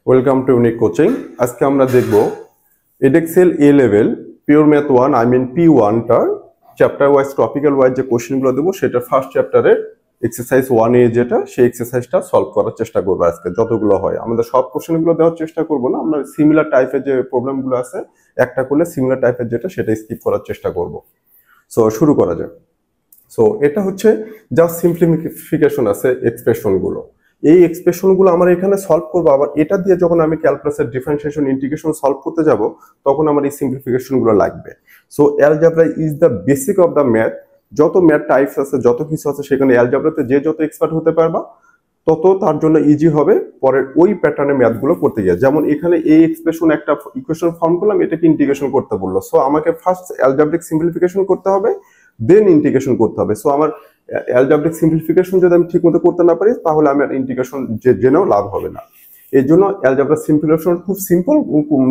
Welcome to unique coaching. আজকে আমরা দেখব এডেক্সেল এ লেভেল পিওর ম্যাথ 1 P1 টার চ্যাপ্টার ওয়াইজ টপিক্যাল ওয়াইজ যে কোশ্চেনগুলো দেবো সেটা ফার্স্ট চ্যাপ্টারের এক্সারসাইজ 1 এ যেটা সেই এক্সারসাইজটা সলভ করার চেষ্টা করবো। আজকে যতগুলো হয় আমাদের সব কোশ্চেনগুলো দেওয়ার চেষ্টা করবো না, আমরা সিমিলার টাইপের যে প্রবলেমগুলো আছে একটা করলে সিমিলার টাইপের যেটা সেটা স্কিপ করার চেষ্টা করব। সো শুরু করা যাক। সো এটা হচ্ছে জাস্ট সিম্পলিফিকেশন আছে এক্সপ্রেশনগুলো, এই এক্সপ্রেশনগুলো আমরা এখানে সলভ করবো। আবার এটা দিয়ে যখন আমি ক্যালকুলাসের ডিফারেন্সিয়েশন ইন্টিগ্রেশন সলভ করতে যাব তখন আমার এই সিম্পলিফিকেশনগুলো লাগবে। So algebra is the basic of the math. যত ম্যাথ টাইপস আছে, যত কিছু আছে, সেখানে অ্যালজেব্রাতে যে যত এক্সপার্ট হতে পারবা তত তার জন্য ইজি হবে পরের ওই প্যাটার্নের ম্যাথগুলো করতে গিয়ে। যেমন এখানে এই এক্সপ্রেশন একটা ইকুয়েশন ফর্ম করলাম, এটাকে ইন্টিগ্রেশন করতে বললো। সো আমাকে ফার্স্ট অ্যালজেব্রিক সিম্পলিফিকেশন করতে হবে, দেন ইন্টিগ্রেশন করতে হবে। সো আমার অ্যালজেব্রিক সিম্পলিফিকেশন যদি আমি ঠিকমতো করতে না পারি তাহলে আমার ইন্টিগ্রেশন জেনেও লাভ হবে না। এই জন্য অ্যালজেব্রা সিম্পলিফিকেশন খুব সিম্পল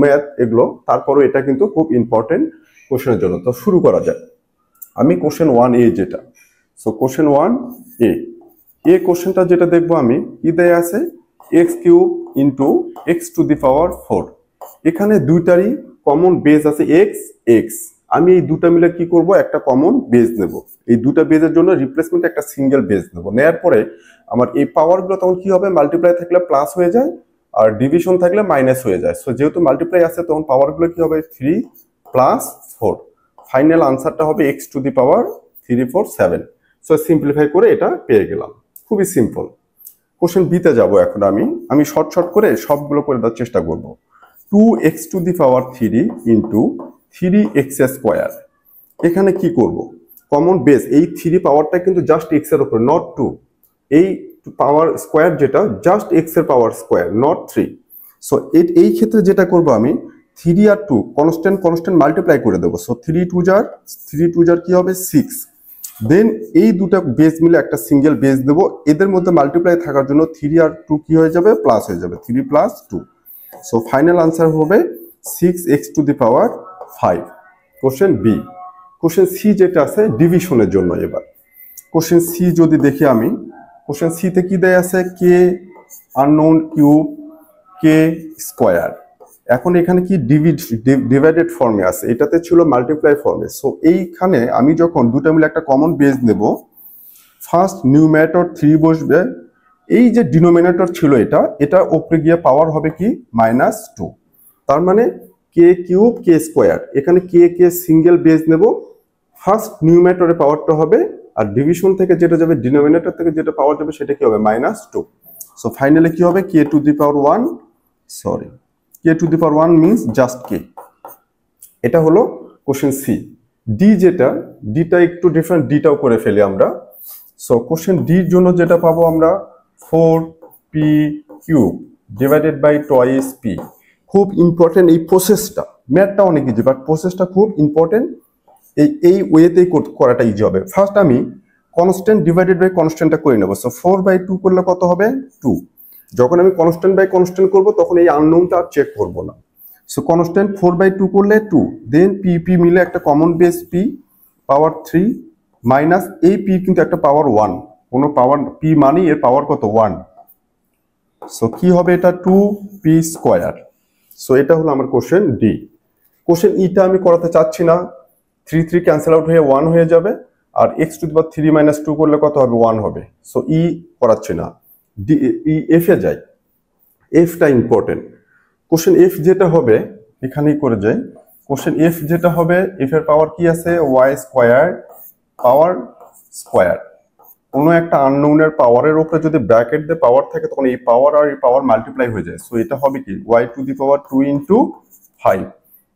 ম্যাথ এগুলো, তারপরও এটা কিন্তু খুব ইম্পর্টেন্ট কোশ্চেনের জন্য। তো শুরু করা যায়। আমি কোশ্চেন 1A যেটা, সো কোশ্চেন 1A কোশ্চেনটা যেটা দেখবো আমি কি দেয়া আছে, x³ ইন্টু x⁴। এখানে দুইটারই কমন বেজ আছে x। আমি এই দুটা মিলে কি করব, একটা কমন বেজ নেব। এই দুটা বেজের জন্য রিপ্লেসমেন্ট একটা সিঙ্গেল বেজ নেব। নেওয়ার পরে আমার এই পাওয়ারগুলো তখন কি হবে, মাল্টিপ্লাই থাকলে প্লাস হয়ে যায় আর ডিভিশন থাকলে মাইনাস হয়ে যায়। সো যেহেতু মাল্টিপ্লাই আছে তখন পাওয়ারগুলো কি হবে 3 + 4। ফাইনাল আনসারটা হবে x⁴7। সো সিম্পলিফাই করে এটা পেয়ে গেলাম। খুবই সিম্পল। কোশ্চেন বিতে যাব এখন। আমি শর্ট করে সবগুলো করে দেওয়ার চেষ্টা করব। 2x⁴ into 3x²। এখানে কি করব, কমন বেস এই 3 পাওয়ারটা কিন্তু জাস্ট x এর উপর, নট 2। এই পাওয়ার স্কোয়ার যেটা জাস্ট x এর পাওয়ার স্কোয়ার, নট 3। সো এই ক্ষেত্রে যেটা করব আমি 3 আর 2 কনস্ট্যান্ট মাল্টিপ্লাই করে দেবো। সো 3 2 জার কি হবে 6। দেন এই দুটো বেস মিলে একটা সিঙ্গেল বেস দেবো। এদের মধ্যে মাল্টিপ্লাই থাকার জন্য 3 আর 2 কি হয়ে যাবে, প্লাস হয়ে যাবে, 3 + 2। সো ফাইনাল আনসার হবে 6x⁵। Question B. Question C যেটা আছে ডিভিশনের জন্য। এবার কোশ্চেন সি যদি দেখি আমি, কোশ্চেন সিতে কি দেয়া আছে, কে আননোন কিউব k²। এখন এখানে কি ডিভাইডেড ফর্মে আছে, এটাতে ছিল মাল্টিপ্লাই ফর্মে। সো এইখানে আমি যখন দুটো মিলে একটা কমন বেস নেব, ফার্স্ট নিউমারেটর 3 বসবে, এই যে ডিনোমিনেটর ছিল এটা উপরে গিয়ে পাওয়ার হবে কি -2। তার মানে k³ k²। এখানে কে সিঙ্গেল বেস নেব, ফার্স্ট নিউমারেটরের পাওয়ারটা হবে, আর ডিভিশন থেকে যেটা যাবে ডিনোমিনেটর থেকে যেটা পাওয়ার যাবে সেটা কি হবে -2। সো ফাইনালি কি হবে k⁴ মিন্স জাস্ট k। এটা হলো কোশ্চেন সি। ডি যেটা, ডিটা একটু ডিফারেন্ট, ডিটাও করে ফেলি আমরা। সো কোশ্চেন ডির জন্য যেটা পাবো আমরা 4p³ divided by twice p। খুব ইম্পর্টেন্ট এই প্রসেসটা। ম্যাথটা অনেক ইজি বাট প্রসেসটা খুব ইম্পর্টেন্ট। এই ওয়েতেই করাটা ইজি হবে। ফার্স্ট আমি কনস্ট্যান্ট ডিভাইডেড বাই কনস্ট্যান্টটা করে নেবো। সো 4/2 করলে কত হবে 2। যখন আমি কনস্ট্যান্ট বাই কনস্ট্যান্ট করবো তখন এই আননোনটা আর চেক করবো না। সো কনস্ট্যান্ট 4/2 করলে 2, দেন p মিলে একটা কমন বেস p পাওয়ার 3 মাইনাস এই p কিন্তু একটা পাওয়ার 1, কোনো পাওয়ার p মানে এর পাওয়ার কত 1। সো কি হবে এটা 2p²। সো এটা হলো আমার কোশ্চেন ডি। কোশ্চেন ইটা আমি করাতে চাচ্ছি না, 3 ক্যান্সেল আউট হয়ে 1 হয়ে যাবে, আর x⁻³ - 2 করলে কত হবে 1 হবে। সো ই করাচ্ছি না, ডি এফ এ যাই। এফটা ইম্পর্টেন্ট। কোশ্চেন এফ যেটা হবে এখানেই করে যাই। কোশ্চেন এফ যেটা হবে, এফ এর পাওয়ার কি আছে y² পাওয়ার স্কোয়ার। কোনো একটা আননোনের পাওয়ারের উপরে যদি ব্র্যাকেট দিয়ে পাওয়ার থাকে তখন এই পাওয়ার আর এই পাওয়ার মাল্টিপ্লাই হয়ে যায়। সো এটা হবে কি y⁻² ইন্টু 5।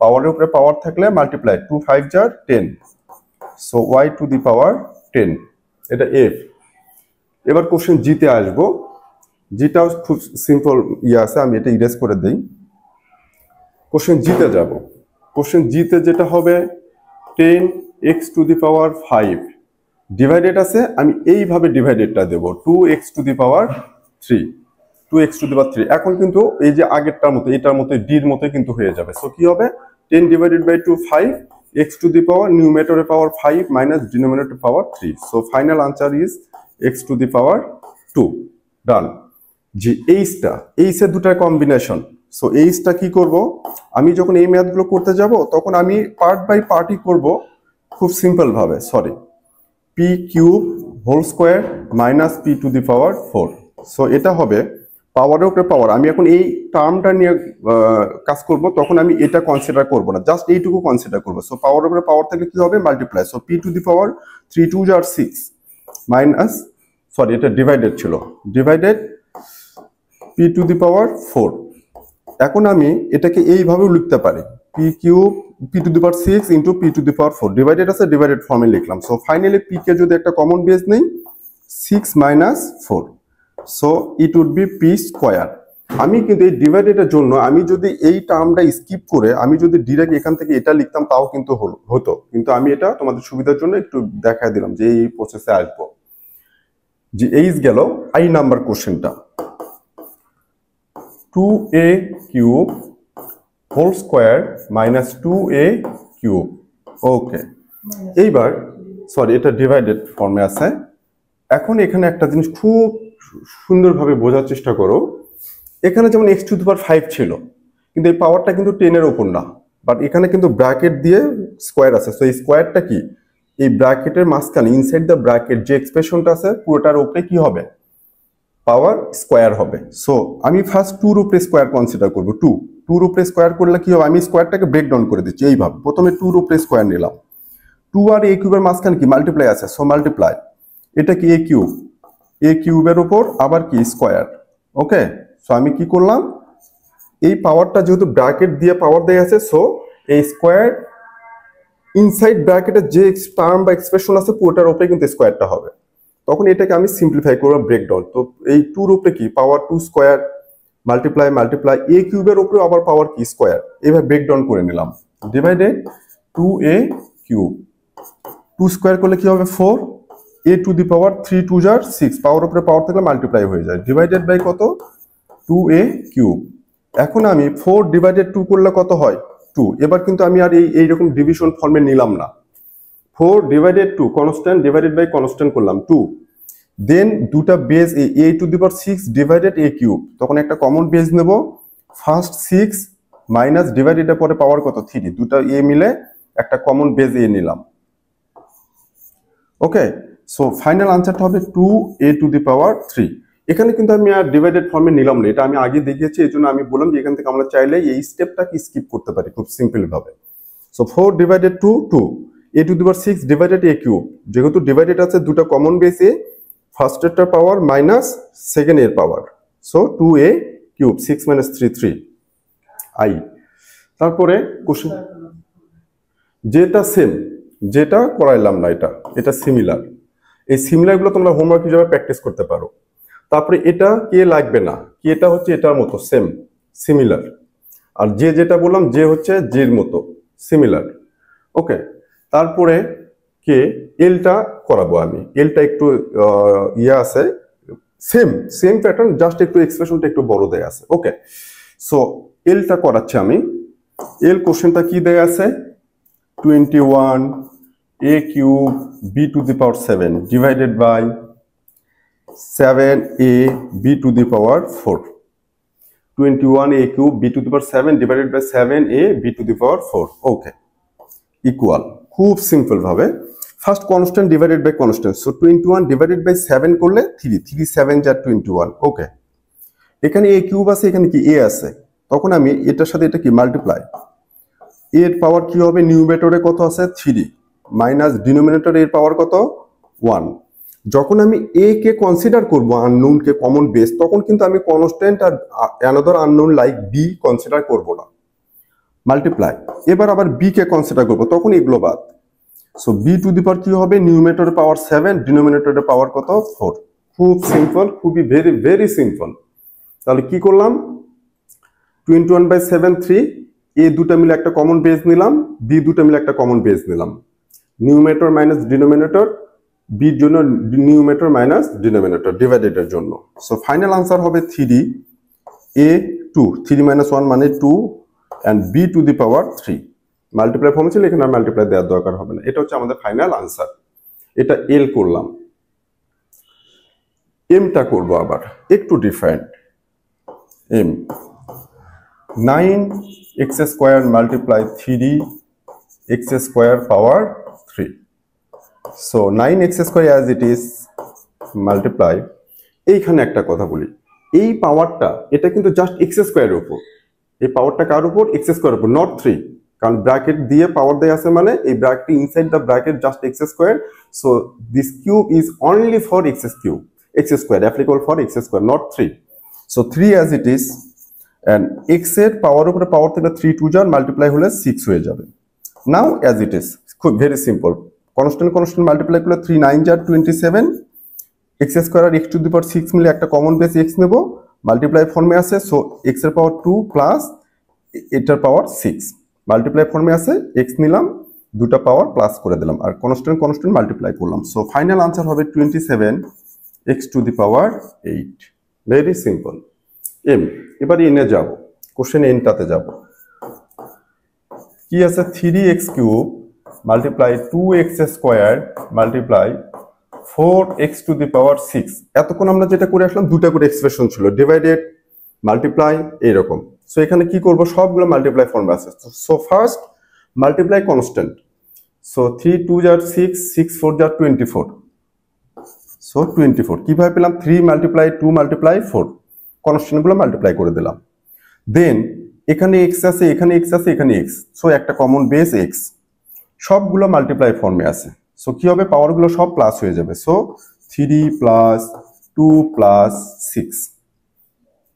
পাওয়ারের উপরে পাওয়ার থাকলে মাল্টিপ্লাই, 2 5 = 10। So y⁻10। এটা এফ। এবার কোশ্চেন জিতে আসবো। জিটাও খুব সিম্পল আছে, আমি এটা ইরেজ করে দিই। কোশ্চেন জিতে যাব। কোশ্চেন জিতে যেটা হবে 10x⁵ ডিভাইডেড আছে, আমি এইভাবে ডিভাইডেডটা দেব 2x⁵। এখন কিন্তু এই যে আগেরটার মতো এটার মতো ডির মতো কিন্তু হয়ে যাবে। সো কি হবে 10/2 5, x⁻, নিউমারেটরের পাওয়ার 5 মাইনাস ডিনোমিনেটরের power 3। So final answer is x⁻²। Done. যে এইচের দুটার কম্বিনেশন। সো এইচটা কি করব, আমি যখন এই ম্যাথগুলো করতে যাব তখন আমি পার্ট বাই পার্টই করব খুব সিম্পল ভাবে। Sorry, P cube whole square minus P to the power 4। So এটা হবে পাওয়ারের উপরে পাওয়ার। আমি এখন এই টার্মটা নিয়ে কাজ করব, তখন আমি এটা কনসিডার করব না, জাস্ট এইটুকু কনসিডার করবো। সো পাওয়ারের উপরে পাওয়ার থাকলে কি হবে, multiply. So P to the power 3 2 আর 6 মাইনাস, সরি এটা ডিভাইডেড ছিল, divided P to the power 4। এখন আমি এটাকে এইভাবেও লিখতে পারি, P cube P to the power 6 into P to the power 4, divided আছে, ডিভাইডেড ফর্মে লিখলাম। সো ফাইনালি পি কে যদি একটা কমন বেস নেই, 6 minus 4, so it would be P square. আমি কিন্তু এই ডিভাইডেডের জন্য আমি যদি এই টার্মটা স্কিপ করে আমি যদি ডিরেক্ট এখান থেকে এটা লিখতাম তাও কিন্তু হতো, কিন্তু আমি এটা তোমাদের সুবিধার জন্য একটু দেখাই দিলাম যে এই প্রসেসে আসবো। যে এইচ গেল আই নাম্বার কোশ্চেনটা, 2a cube whole square minus 2a cube. Okay, এইবার সরি এটা ডিভাইডেড ফর্মে আছে। এখন এখানে একটা জিনিস খুব সুন্দরভাবে বোঝার চেষ্টা করো, এখানে যেমন x টু দি পাওয়ার 5 ছিল, কিন্তু এই পাওয়ারটা কিন্তু 10 এর উপর না, বাট এখানে কিন্তু ব্র্যাকেট দিয়ে স্কোয়ার আছে। সো এই স্কোয়ারটা কি, এই ব্র্যাকেটের মাঝখানে ইনসাইড দ্য ব্র্যাকেট যে এক্সপ্রেশনটা আছে পুরোটার উপরে কি হবে, পাওয়ার স্কোয়ার হবে। সো আমি ফার্স্ট 2 এর উপরে স্কোয়ার কনসিডার করবো। 2 এর উপরে স্কোয়ার করলে কি হবে, আমি স্কোয়ারটাকে ব্রেক ডাউন করে দিচ্ছি এইভাবে। প্রথমে 2 এর উপরে স্কোয়ার নিলাম, 2 আর a কিউবের মাঝখানে কি মাল্টিপ্লাই আছে, সো মাল্টিপ্লাই, এটা কি a কিউবের উপর আবার কি স্কোয়ার। ওকে, সো আমি কি করলাম, এই পাওয়ারটা যেহেতু ব্র্যাকেট দিয়ে পাওয়ার দেয়া আছে, সো এই স্কোয়ার ইনসাইড ব্র্যাকেটের যে টার্ম বা এক্সপ্রেশন আছে পুরোটার উপরে কিন্তু স্কোয়ারটা হবে। তখন এটাকে আমি সিম্পলিফাই করবো, ব্রেকডাউন। তো এই 2 এর উপরে কি পাওয়ার 2 স্কোয়ার মাল্টিপ্লাই মাল্টিপ্লাই a কিউবের উপরে আবার পাওয়ার কি স্কোয়ার, এইভাবে ব্রেকডাউন করে নিলাম, ডিভাইডেড 2a কিউব। 2 স্কোয়ার করলে কি হবে 4, a টু দি পাওয়ার 3 2 আর 6, পাওয়ার উপরে পাওয়ার থাকলে মাল্টিপ্লাই হয়ে যায়, ডিভাইডেড বাই কত 2a কিউব। এখন আমি 4 ডিভাইডেড 2 করলে কত হয় 2। এবার কিন্তু আমি আর এইরকম ডিভিশন ফর্মে নিলাম না, 4 divided 2 constant divided by constant করলাম 2, দেন দুটা base a to the power 6 divided a cube, তখন একটা কমন বেস নেব, ফার্স্ট 6 মাইনাস ডিভাইডেড পরে পাওয়ার কত 3, দুটা a মিলে একটা কমন বেস a নিলাম। ওকে, সো ফাইনাল আনসারটা হবে 2a টু দি পাওয়ার 3। এখানে কিন্তু আমি আর ডিভাইডেড ফর্মে নিলাম না, এটা আমি আগে দেখিয়েছি, এই জন্য আমি বললাম যে এখান থেকে আমরা চাইলে এই স্টেপটাকে স্কিপ করতে পারি খুব সিম্পল ভাবে। So 4 divided 2 2, a to the power 6 divided a cube, যেহেতু ডিভাইডেড আছে দুটো কমন বেস a, ফার্স্ট এরটার পাওয়ার মাইনাস সেকেন্ড এর power, so 2a cube 6 minus 3 3 i। তারপরে কোশ্চেন যেটা সেম, যেটা করাইলাম না এটা সিমিলার, এই সিমিলারগুলো তোমরা হোমওয়ার্ক হিসেবে প্র্যাকটিস করতে পারো। তারপরে এটা কে লাগবে না, কি এটা হচ্ছে এটার মতো সেম সিমিলার, আর যেটা বললাম যে হচ্ছে যের মতো সিমিলার। ওকে, তারপরে কে এলটা করাবো আমি, এলটা একটু ইয়ে আছে, সেম প্যাটার্ন, জাস্ট একটু এক্সপ্রেশনটা একটু বড় দেয়া আছে। ওকে, সো এলটা করাচ্ছি আমি। এল কোশ্চেনটা কি দেয়া আছে, 21 a cube b to the power 7 divided by 7a b to the power 4, 21 a cube b to the power 7 divided by 7a b to the power 4। Okay, equal, খুব সিম্পল ভাবে first constant divided by constant, so 21 divided by 7 করলে 3 7 যা 21। ওকে, এখানে a cube আছে, এখানে কি a আছে, তখন আমি এটার সাথে এটা কি মাল্টিপ্লাই, এর পাওয়ার কি হবে, নিউমেটরে কত আছে 3 মাইনাস ডিনোমিনেটরে এর পাওয়ার কত 1। যখন আমি a কে কনসিডার করব আননোন কে কমন বেস, তখন কিন্তু আমি কনস্ট্যান্ট আর another unknown like b consider করব না, মাল্টিপ্লাই। এবার আবার b কে কনসিডার করব, তখন এগুলো বাদ। সো b টু দি পাওয়ার কি হবে, নিউমেটরের পাওয়ার 7 ডিনোমিনেটরের পাওয়ার কত 4। খুব সিম্পল, খুবই ভেরি ভেরি সিম্পল। তাহলে কি করলাম, 21 বাই 7 3, a দুটা মিলে একটা কমন বেস নিলাম, b দুটা মিলে একটা কমন বেস নিলাম, নিউমেটর মাইনাস ডিনোমিনেটর, b এর জন্য নিউমেটর মাইনাস ডিনোমিনেটর ডিভাইডেডের জন্য। সো ফাইনাল আনসার হবে 3 a 2, 3 মাইনাস 1 মানে 2 and b to the power 3। Multiply ফর্মে ছিল, এখানে আর মাল্টিপ্লাই দেওয়ার দরকার হবে না। এটা হচ্ছে আমাদের ফাইনাল আনসার। এটা এল করলাম। এমটা করব আবার একটু different. m 9x square multiply 3x square power 3. So 9x square as it is multiply, এইখানে একটা কথা বলি, এই পাওয়ারটা এটা কিন্তু জাস্ট x স্কয়ারের উপর, এই পাওয়ারটা কার উপর? x স্কয়ারের উপর, নট 3, কারণ ব্র্যাকেট দিয়ে পাওয়ার দেয়া আছে মানে এই bracket inside the bracket just x square, so this cube is only for x cube, x square applicable for x square, not 3. So 3 as it is, and x এর পাওয়ার উপরে পাওয়ার থেকে 3 2 যার মাল্টিপ্লাই হলে 6 হয়ে যাবে। নাও as it is, খুব very simple, constant constant multiply করলে 3 9 যার 27, x স্কয়ার আর x টু দি পাওয়ার 6 মিলে একটা কমন বেস x নেব, মাল্টিপ্লাই ফর্মে আছে, সো x এর পাওয়ার 2 প্লাস এটার পাওয়ার 6, মাল্টিপ্লাই ফর্মে আছে, x নিলাম, দুটো পাওয়ার প্লাস করে দিলাম আর কনস্ট্যান্ট কনস্ট্যান্ট মাল্টিপ্লাই করলাম, সো ফাইনাল আনসার হবে 27 x to the power 8। Very simple. Um, এবার এনে যাব, কোশ্চেন এনটাতে যাব, কি আছে 3x cube multiply 2x square multiply 4x to the power 6। এতক্ষণ আমরা যেটা করে আসলাম দুটো করে এক্সপ্রেশন ছিল, ডিভাইডেড, মাল্টিপ্লাই, এইরকম। সো এখানে কি করব, সবগুলো মাল্টিপ্লাই ফর্মে আছে। So first multiply constant, so 3 2 যার 6, 6 4 যার 24, সো 24 কিভাবে পেলাম, 3 মাল্টিপ্লাই 2 মাল্টিপ্লাই 4, কনস্ট্যান্টগুলো মাল্টিপ্লাই করে দিলাম। দেন এখানে x আছে, এখানে x আছে, এখানে x, সো একটা কমন বেস x, সবগুলো মাল্টিপ্লাই ফর্মে আছে, সো কি হবে, পাওয়ারগুলো সব প্লাস হয়ে যাবে, so 3 plus 2 plus 6,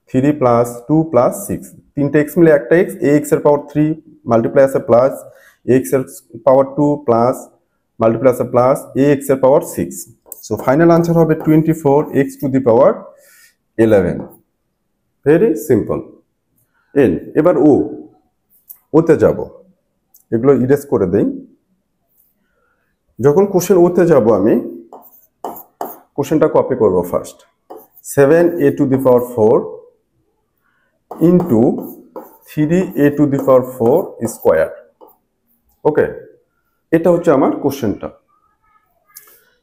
3 plus 2 plus 6, তিনটা x মিলে একটা x, ax এর পাওয়ার 3 মাল্টিপ্লাই আছে প্লাস, ax এর পাওয়ার 2 প্লাস মাল্টিপ্লাই আছে প্লাস, ax এর পাওয়ার 6, সো ফাইনাল আনসার হবে 24x two the power 11। Very simple. N, এবার ওতে যাব, এগুলো ইরেজ করে দেই। যখন কোশ্চেন ওতে যাব আমি কোশ্চেনটা কপি করব first, 7a to the power 4 into 3a to the power 4 square. Okay, এটা হচ্ছে আমার কোশ্চেনটা।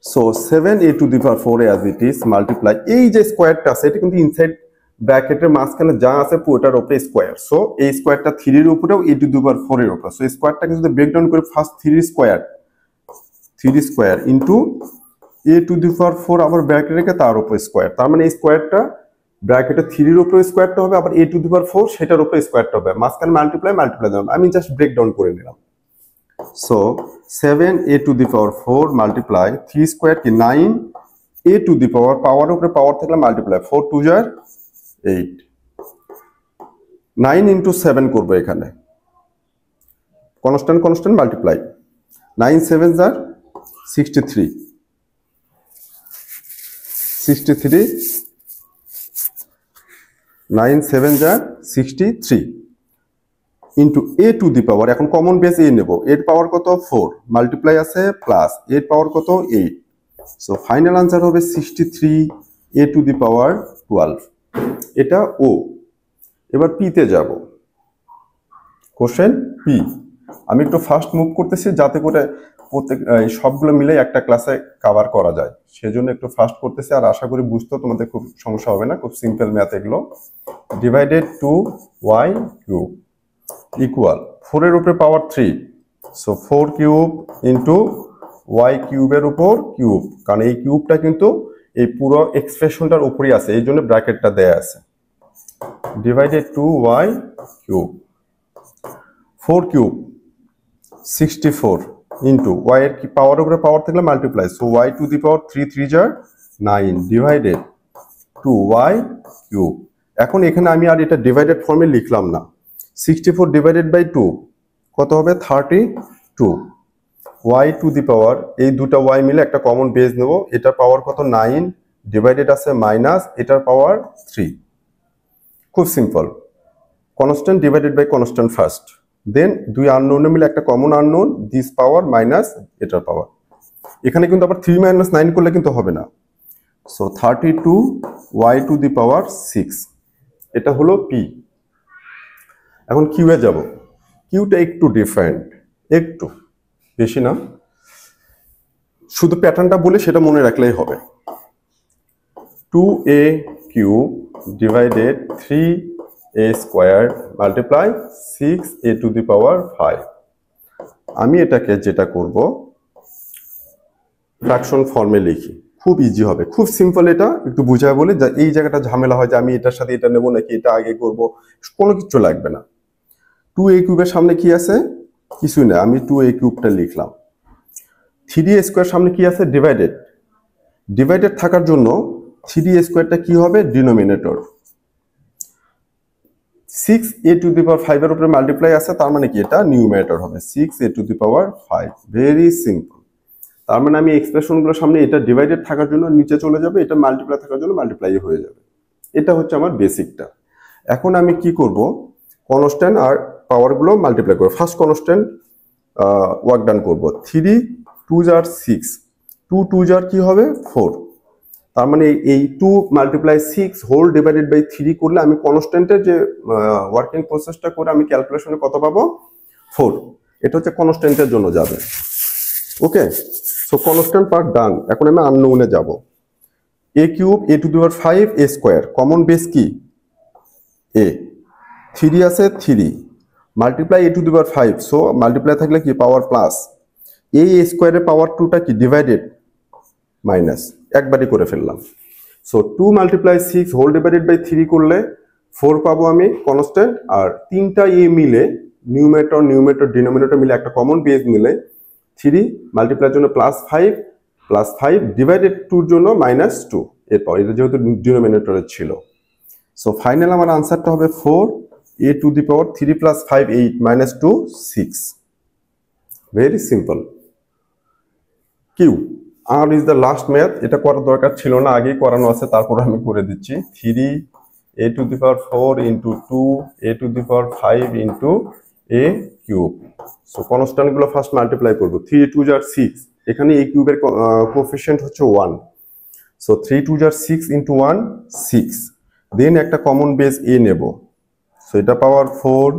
So 7a to the power 4 as it is multiply, এই যে স্কোয়ারটা আছে এটা কিন্তু ইনসাইড ব্র্যাকেটের মাঝখানে যা আছে পুরোটার উপরে স্কোয়ার, সো এই স্কোয়ারটা 3 এর উপরেও a টু দি পাওয়ার 4 এর উপরে, সো স্কোয়ারটাকে যদি ব্রেকডাউন করে first 3 square into a to the power 4 আবার ব্র্যাকেট রেখে তার উপর স্কোয়ার, তার মানে এই স্কোয়ারটা ব্র্যাকেটে 3 এর উপরে স্কোয়ারটা হবে, আবার a টু দি পাওয়ার 4 সেটার উপরে স্কোয়ারটা হবে, মাঝখানে মাল্টিপ্লাই দিলাম, আমি জাস্ট ব্রেকডাউন করে নিলাম। So 7a to the power 4 multiply 3 square কি 9a টু দি পাওয়ার, পাওয়ারের উপরে পাওয়ার থাকলে মাল্টিপ্লাই, 4 2 যার 8, 9 ইন্টু 7 করবো, এখানে কনস্ট্যান্ট কনস্ট্যান্ট মাল্টিপ্লাই, 9 7 যার 63, 9 7 যার 63 ইন্টু a টু দি পাওয়ার, এখন কমন বেস a নেব, এর পাওয়ার কত 4, মাল্টিপ্লাই আছে প্লাস, এর পাওয়ার কত 8, সো ফাইনাল আনসার হবে 63a টু দি পাওয়ার 12। এটা ও। এবার পিতে যাব, কোশ্চেন পি, আমি একটু ফাস্ট মুভ করতেছি যাতে করে প্রত্যেক সবগুলো মিলে একটা ক্লাসে কভার করা যায়, সেজন্য একটু ফাস্ট করতেছি, আর আশা করি বুঝতে তোমাদের খুব সমস্যা হবে না, খুব সিম্পল ম্যাথ এগুলো। Divided to y cube equal 4 এর উপরে power 3, so 4 cube into y কিউবের উপর কিউব, কারণ এই কিউবটা কিন্তু এই পুরো এক্সপ্রেশনটার উপরেই আছে, এই জন্য ব্র্যাকেটটা দেয়া আছে, divided to y cube 4 cube 64 into y এর কি পাওয়ার উপরে পাওয়ার থাকলে multiply, so y to the power 3 3 যার 9 ডিভাইডেড টু y কিউব। এখন এখানে আমি আর এটা ডিভাইডেড ফর্মে লিখলাম না, 64 ডিভাইডেড বাই 2 কত হবে 32, y টু দি পাওয়ার, এই দুটো y মিলে একটা কমন বেস নেব, এটার পাওয়ার কত 9 ডিভাইডেড আছে মাইনাস এটার পাওয়ার 3, খুব simple, constant divided by constant first, then দুই আননোন মিলে একটা common unknown, this power minus এটার পাওয়ার, এখানে কিন্তু আবার 3 - 9 করলে কিন্তু হবে না, so 32 y to the power 6, এটা হলো পি। এখন কিউ এ যাব, কিউটা একটু ডিফারেন্ট, একটু বেশি না, শুধু প্যাটার্নটা বলে সেটা মনে রাখলেই হবে, 2a cube divided 3 a square multiply 6a to the power 5। আমি এটাকে যেটা করব ফ্র্যাকশন ফর্মে লিখি, খুব ইজি হবে, খুব সিম্পল। এটা একটু বুঝায় বলি, যে এই জায়গাটা ঝামেলা হয় যে আমি এটার সাথে এটা নেব নাকি এটা আগে করব, কোনো কিছু লাগবে না। 2a কিউবের সামনে কি আছে? কিছুই না, আমি 2a কিউবটা লিখলাম। 3a স্কোয়ার সামনে কি আছে? ডিভাইডেড। ডিভাইডেড থাকার জন্য 3a স্কোয়ারটা কি হবে? Denominator. 6a to the power 5 এর উপরে মাল্টিপ্লাই আছে, তার মানে কি এটা নিউমারেটর হবে 6a to the power 5। Very simple. তার মানে আমি এক্সপ্রেশনগুলোর সামনে এটা ডিভাইডেড থাকার জন্য নিচে চলে যাবে, এটা মাল্টিপ্লাই থাকার জন্য মাল্টিপ্লাই হয়ে যাবে। এটা হচ্ছে আমার বেসিকটা। এখন আমি কি করব? কনস্ট্যান্ট আর পাওয়ারগুলো মাল্টিপ্লাই করব। ফার্স্ট কনস্ট্যান্ট ওয়ার্ক ডান করব। 3 2 জার 6, 2 2 জার কি হবে? 4। তার মানে এই 2 মাল্টিপ্লাই 6 হোল ডিভাইডেড বাই 3 করলে আমি কনস্ট্যান্টের যে ওয়ার্কিং প্রসেসটা করে আমি ক্যালকুলেশনে কত পাবো? 4। এটা হচ্ছে কনস্ট্যান্টের জন্য যাবে। ওকে, সো কনস্ট্যান্ট পার্ট ডান। এখন আমি আননোনে যাব। a cube a to the power 5 a square, common base কি? a। 3 আছে 3 multiply a to the power 5, so multiply থাকলে কি পাওয়ার প্লাস। a স্কোয়ারের পাওয়ার 2টা কি? ডিভাইডেড মাইনাস, একবারই করে ফেললাম। So 2 multiply 6 whole divided by 3 করলে 4 পাবো আমি কনস্ট্যান্ট। আর তিনটা a মিলে নিউমেটর নিউমেটর ডিনোমিনেটর মিলে একটা কমন বেস মিলে 3 মাল্টিপ্লাইয়ের জন্য +5 ডিভাইডেড 2 এর জন্য -2। এরপর এটা যেহেতু ডিনোমিনেটরে ছিল, সো ফাইনাল আমার আনসারটা হবে 4a to the power 3 + 5 8 -2 6। Very simple. Q R is the last math. এটা করার দরকার ছিল না, আগেই করানো আছে, তারপর আমি করে দিচ্ছি। 3a to the power 4 into 2a two the power 5 into a cube. So constant গুলো ফার্স্ট মাল্টিপ্লাই করবো। 3 2 জার 6, এখানে a কিউবের কোএফিসিয়েন্ট হচ্ছে 1, সো 3 2 জার 6 ইন্টু 1 6। দেন একটা কমন বেস a নেব, সো এটা পাওয়ার 4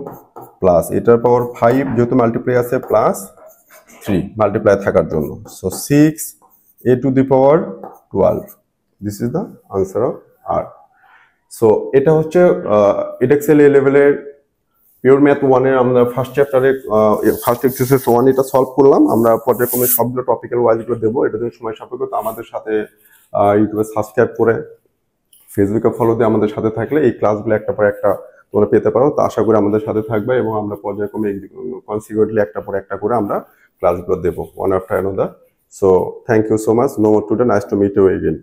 প্লাস এটার পাওয়ার 5, যেহেতু মাল্টিপ্লাই আছে প্লাস 3 মাল্টিপ্লাই থাকার জন্য, so 6a to the power 12। This is the answer of R. So এটা হচ্ছে এডেক্সেল এ লেভেলের পিওর ম্যাথ 1 এর আমরা ফার্স্ট চ্যাপ্টারে ফার্স্ট এক্সারসাইজ 1 এটা সলভ করলাম। আমরা পর্যায়ক্রমে সবগুলো টপিক্যাল ওয়াইজগুলো দেবো। এটার জন্য সময় সাপেক্ষ, তো আমাদের সাথে ইউটিউবে সাবস্ক্রাইব করে ফেসবুকে ফলো দিয়ে আমাদের সাথে থাকলে এই ক্লাসগুলো একটা পর একটা তোমরা পেতে পারো। তো আশা করি আমাদের সাথে থাকবে এবং আমরা পর্যায়ক্রমে কনসিকুয়েন্টলি একটা পর একটা করে আমরা ক্লাসগুলো দেবো, one after another. So thank you so much. No more today. Nice to meet you again.